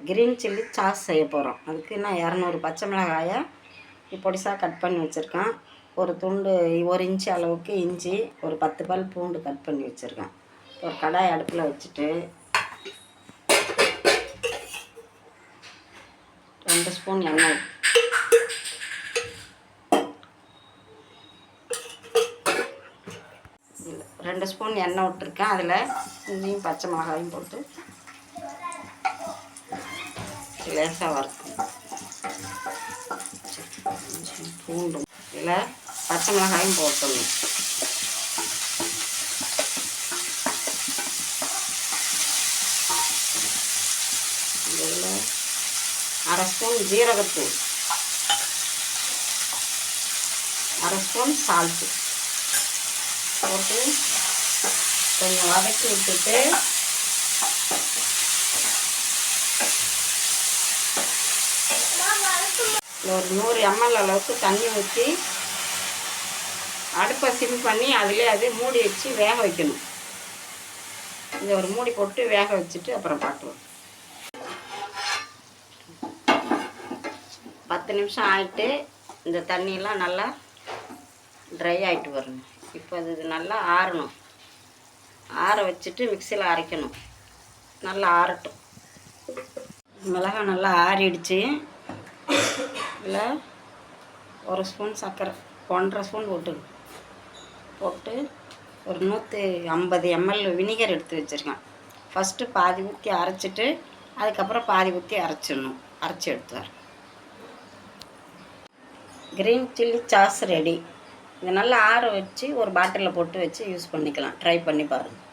Green chilli sauce செய்ய போகிறோம். அதுக்கு நான் 200 பச்சை மிளகாயை பொடிசாக கட் பண்ணி வச்சுருக்கேன். ஒரு துண்டு 1 இன்ச்சு அளவுக்கு இஞ்சி, ஒரு 10 பல் பூண்டு கட் பண்ணி வச்சுருக்கேன். ஒரு கடாய் அடுப்பில் வச்சுட்டு 2 ஸ்பூன் எண்ணெய், இல்லை 2 ஸ்பூன் எண்ணெய் விட்டுருக்கேன். அதில் இஞ்சியும் பச்சை மிளகாயும் போட்டு லேசாக வறுக்கணும். பூண்டும் இதில் பச்சை மிளகாயும் போட்டணும். இதில் 1/2 ஸ்பூன் ஜீரகத்தூள், 1/2 ஸ்பூன் சால்ட்டு போட்டு கொஞ்சம் வதக்கி விட்டுட்டு ஒரு 100 ml அளவுக்கு தண்ணி ஊற்றி அடுப்பை சிம் பண்ணி அதிலே அது மூடி வச்சு வேக வைக்கணும். இதை ஒரு மூடி போட்டு வேக வச்சுட்டு அப்புறம் பார்க்கலாம். 10 நிமிஷம் ஆகிட்டு இந்த தண்ணியெல்லாம் நல்லா ட்ரை ஆகிட்டு வரணும். இப்போ இது நல்லா ஆறணும். ஆற வச்சுட்டு மிக்சியில் அரைக்கணும். நல்லா ஆறட்டும். மிளகாய் நல்லா ஆறிடுச்சு. இதில் 1 ஸ்பூன் சர்க்கரை, 1.5 ஸ்பூன் போட்டு ஒரு 150 ml வினிகர் எடுத்து வச்சுருக்கேன். ஃபஸ்ட்டு பாதி ஊற்றி அரைச்சிட்டு அதுக்கப்புறம் பாதி ஊற்றி அரைச்சி எடுத்துவார். Green chilli sauce ready. இதை நல்லா ஆற வச்சு ஒரு பாட்டிலில் போட்டு வச்சு யூஸ் பண்ணிக்கலாம். ட்ரை பண்ணி பாருங்கள்.